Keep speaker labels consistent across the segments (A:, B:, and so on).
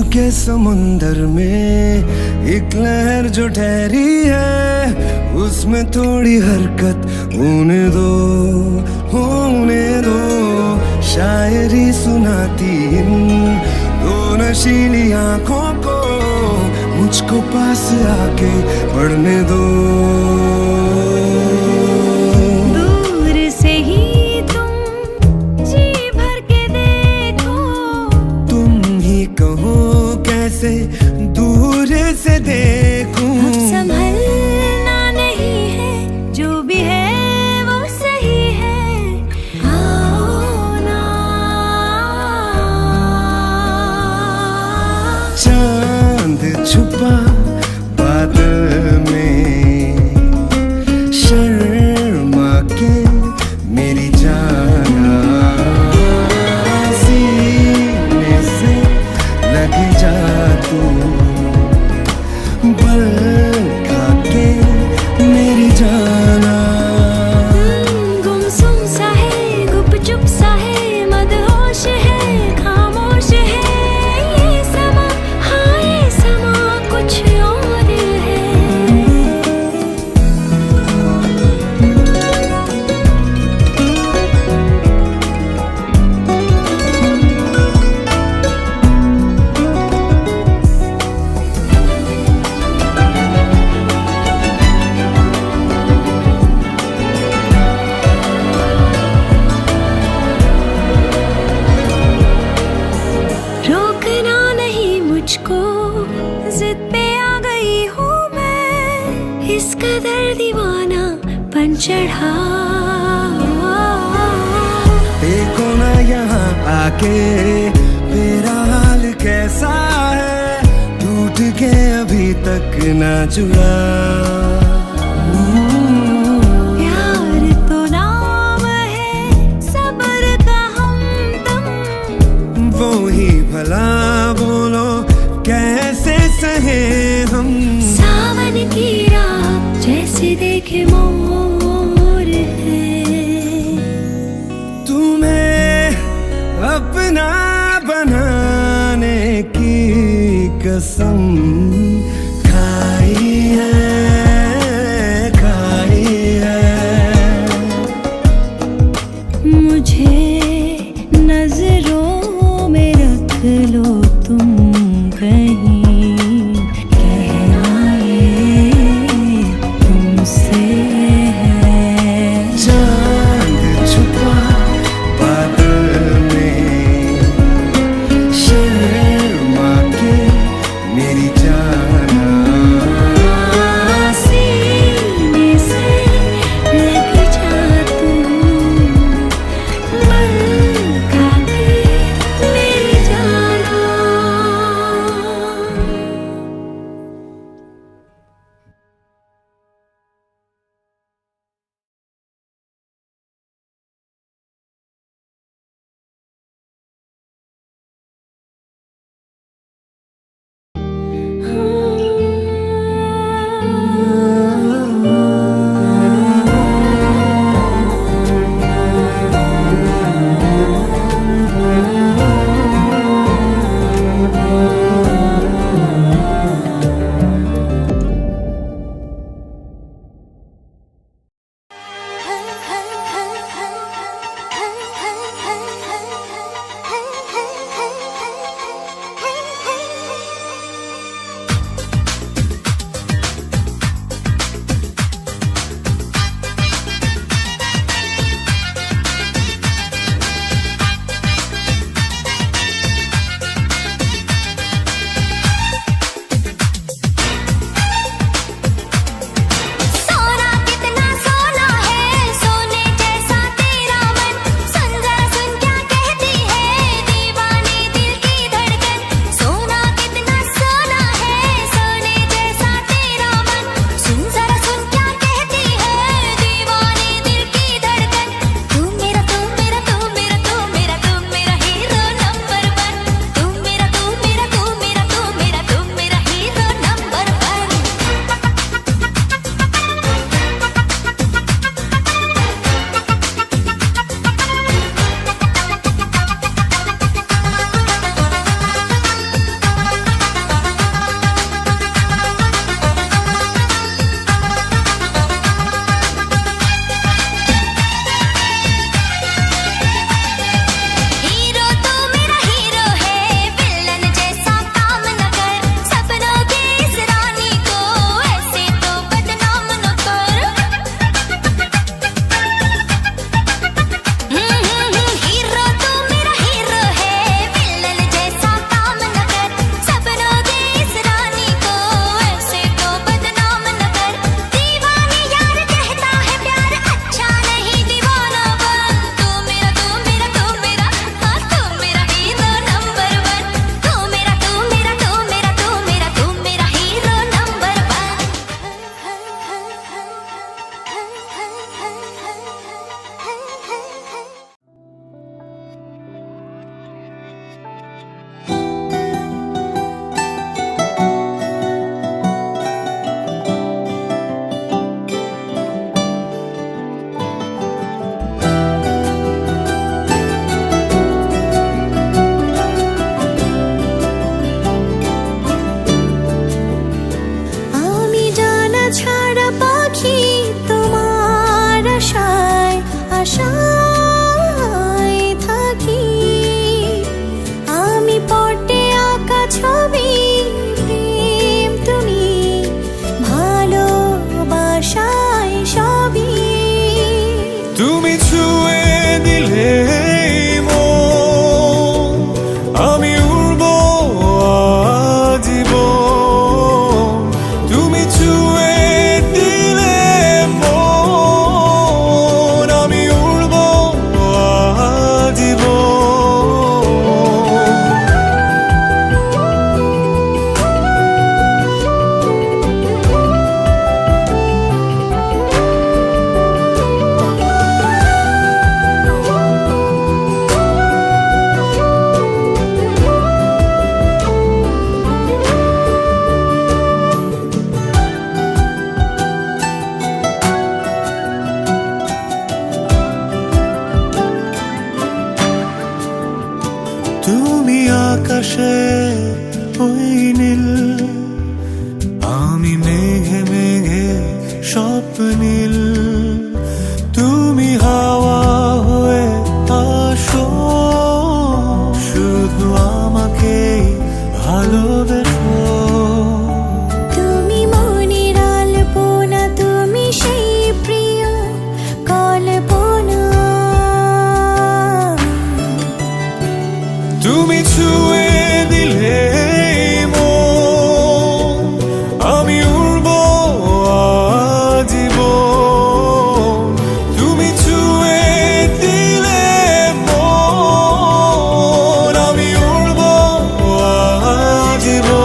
A: के समुंदर में एक लहर जो ठहरी है, उसमें थोड़ी हरकत होने दो। शायरी सुनाती इन दो नशीली आंखों को मुझको पास आके पढ़ने दो।
B: दूर से ही तुम जी भर के देखो,
A: तुम ही कहो कैसे दूर से देखूं।
B: अब संभलना नहीं है, जो भी है वो सही है। आओ ना।
A: चांद छुपा बादल में, शर्मा के मेरी जाना, सीने से लग जा तू, बल खा के मेरी जाना।
B: गुमसुम सा है, गुपचुप सा है, मदहोश है, खामोश है ये समा। हाँ ये समा कुछ और है। रोकना नहीं मुझको, जिद पे आ गई हूँ मैं, इस कदर दीवाना बन चढ़ा।
A: देखो ना यहाँ आके मेरा हाल कैसा है, टूट के अभी तक ना जुड़ा।
B: प्यार तो नाम है सब्र का हमदम,
A: वो ही भला बोलो कैसे सहे हम।
B: सावन की रात जैसे देखे मोर है।
A: तुम्हें अपना बनाने की कसम खाई है।
B: मुझे नजरों में रख लो तुम कहीं, कहना ये तुमसे है।
A: चांद छुपा बादल में, शर्मा के मेरी जाना,
B: सीने से लग जा तू, बल खा के मेरी जाना।
A: আকাশে ওই নীল, আমি মেঘে মেঘে স্বপ্নীল। তুমি হাওয়া হয়ে আসো, শুধু আমাকে ভালোবেসো।
B: তুমি মনের আলপনা, তুমি সেই প্রিয় কল্পনা।
A: তুমি ছুঁয়ে দিলে মন, আমি উড়বো আজীবন। তুমি ছুঁয়ে দিলে মন, আমি উড়বো আজীবন।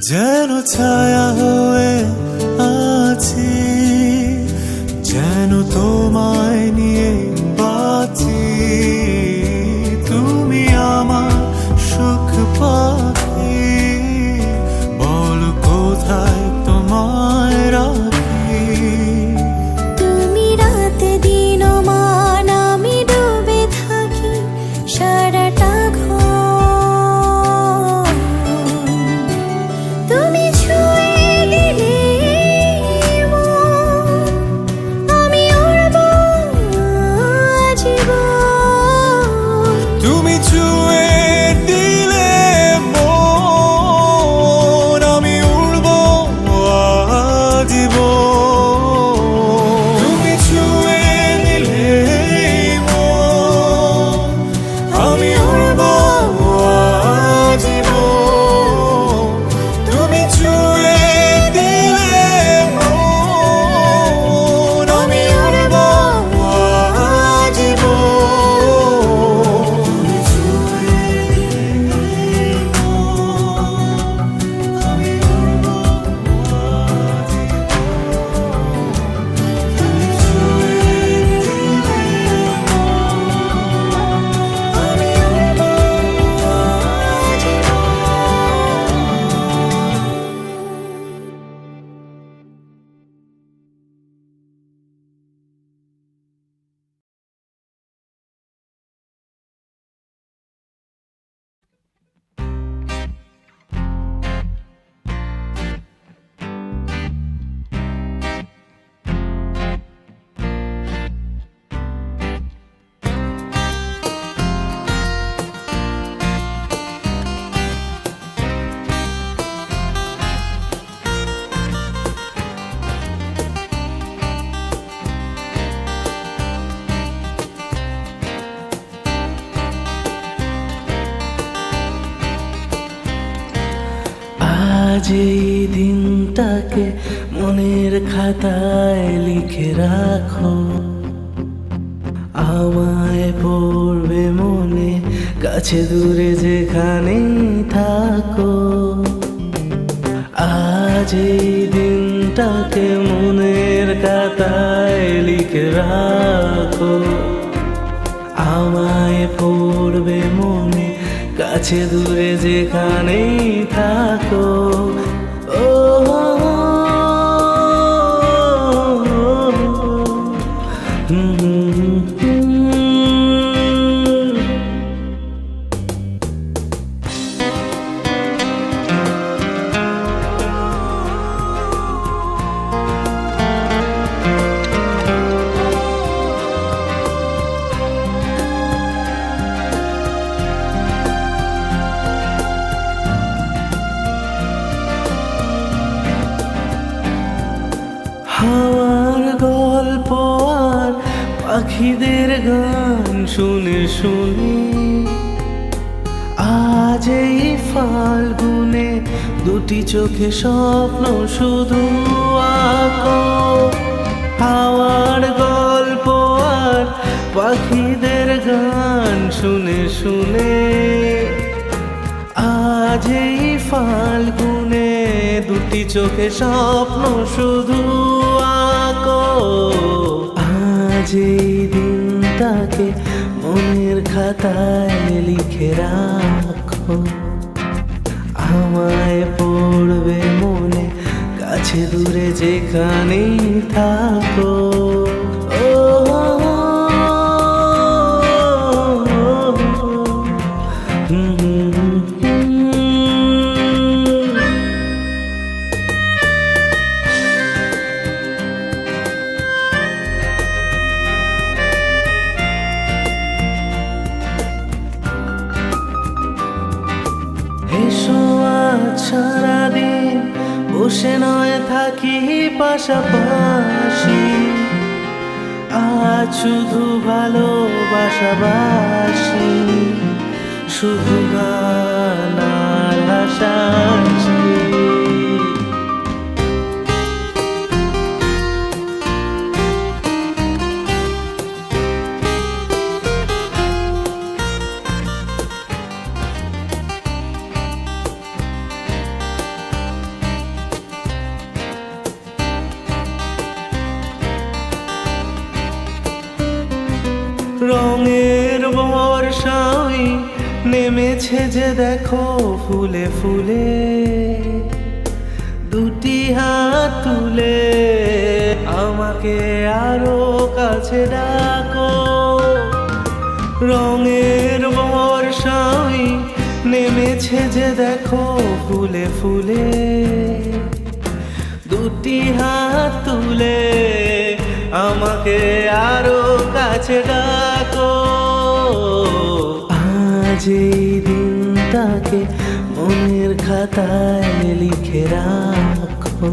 A: যেন ছায়া হয়ে আছি, যেন তোমায় নিয়ে বাঁচি। তুমি আমার সুখ পাখি, বলো কোথায় তোমায় রাখি।
B: তুমি রাত দিন মান, আমি ডুবে থাকি সারাটা ঘর। তুমি ছুঁয়ে দিলে মন, আমি উড়বো আজীবন।
A: তুমি ছুঁয়ে দিলে মন, আমি উড়বো আজীবন। তুমি ছুঁয়ে দিলে মন, আমি উড়বো আজীবন। তুমি ছুঁয়ে দিলে মন, আমি উড়বো আজীবন।
C: আজ এই দিনটাকে মনের খাতায় লিখে রাখো, আমায় পড়বে মনে, কাছে দূরে যেখানেই থাকো। আজ এই দিনটাকে মনের খাতায় লিখে রাখো, আমায় পড়বে মনে, কাছে দূরে যেখানেই থাকো। ও হাওয়ার গল্প আর পাখিদের গান শুনে শুনে আজ এই ফাল্গুনে দুটি চোখে স্বপ্ন শুধু আঁকো, হাওয়ার গল্প আর পাখিদের গান শুনে শুনে। আজ এই ফাল্গুনে দুটি চোখে স্বপ্ন শুধু আঁকো, আজ এই দিনটাকে মনের খাতায় লিখে রাখো। আমায় পড়বে মনে কাছে দূরে যেখানেই থাকো। এসো আজ সারাদিন বসে নয় থাকি পাশাপাশি, আজ শুধু ভালোবাসাবাসি, শুধু গান আর হাসাহাসি। রঙের বর্ষাই নেমেছে যে দেখো ফুলে ফুলে, দুটি হাত তুলে আমাকে আরো কাছে ডাকো। রঙের বর্ষাই নেমেছে যে দেখো ফুলে ফুলে, দুটি হাত তুলে আমাকে আরো কাছে ডাকো। আজ এই দিনটাকে মনের খাতায় লিখে রাখো।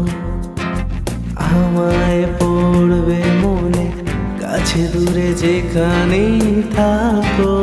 C: আমায় পড়বে মনে কাছে দূরে যেখানেই থাকো।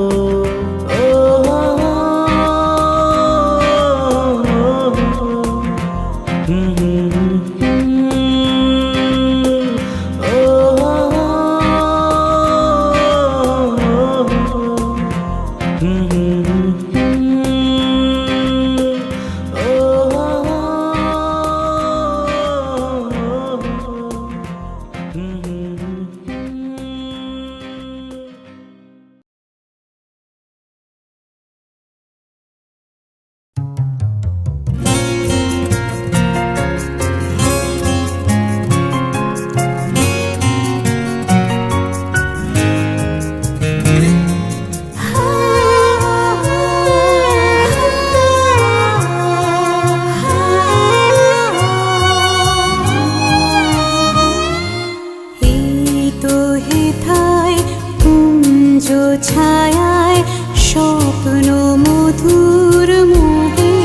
B: ছায়ায় স্বপ্ন মধুর মোহে,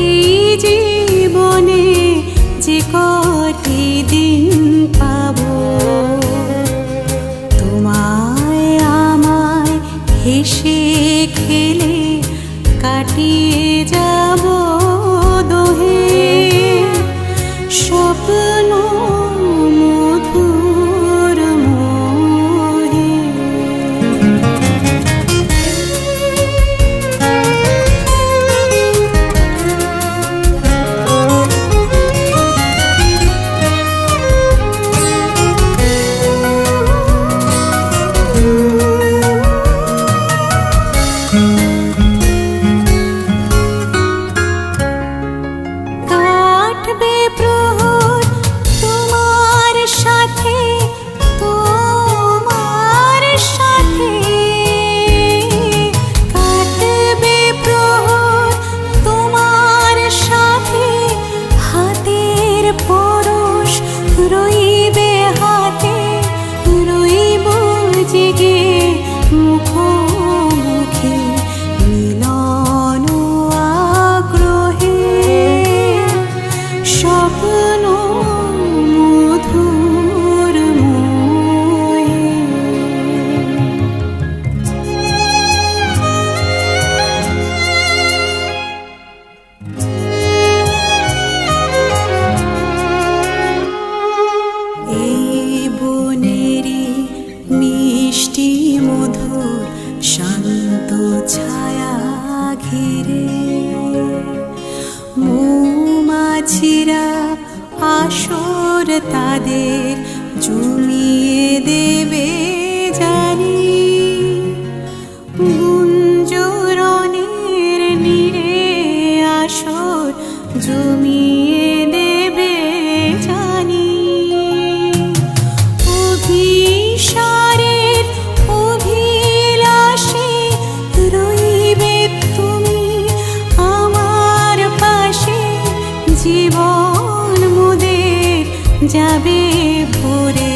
B: এই জীবনে যে কটি দিন পাবো, তোমায় আমায় হেসে খেলে কাটিয়ে যাব দোহে। স্বপ্ন মধুর মোহে। কাটবে প্রহর তোমার সাথে, তোমার সাথে কাটবে প্রহর তোমার সাথে। হাতের পরশ রইবে হাতে, রইব জেগে মুখোমুখি মিলন আগ্রহে। স্বপ্ন মধুর মোহে। তাদের জমিয়ে দেবে জানি। গুঞ্জরণের নীড়ে আসর জমিয়ে দেবে জানি। অভিসারের অভিলাষে রইবে তুমি আমার পাশে। জীবন মোদের যাবে ভরে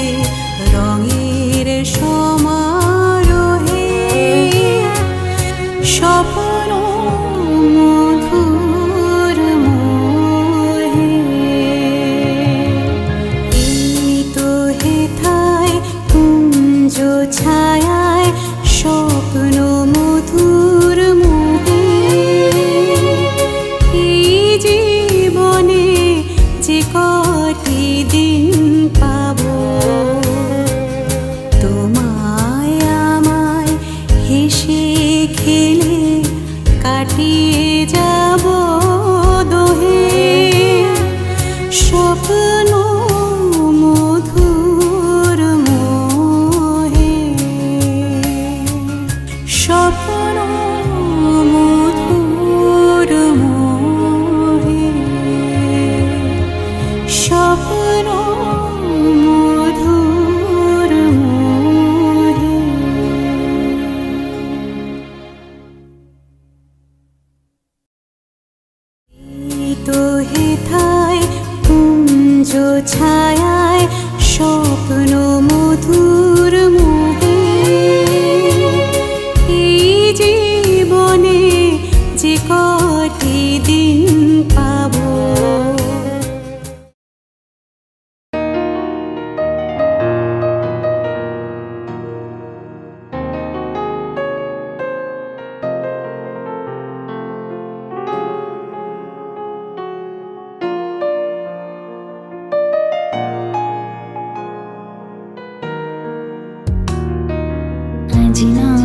B: রঙের সমারোহে। স্বপ্ন মধুর মোহে। এই তো হেথায় কুঞ্জ ছায়ায় স্বপ্ন মধুর মোহে। এই জীবনে যে কটি দিন পাবো তোমায় আমায় হেসে খেলে কাটিয়ে যাব দোহে। স্বপ্ন মধুর মোহে। স্বপ্ন মধুর মোহে। স্বপ্ন মধুর মোহে। এই তো হেথায় কুঞ্জ ছায়ায় স্বপ্ন মধুর মোহে। এই জীবনে যে কটি দিন পাবো
D: Regina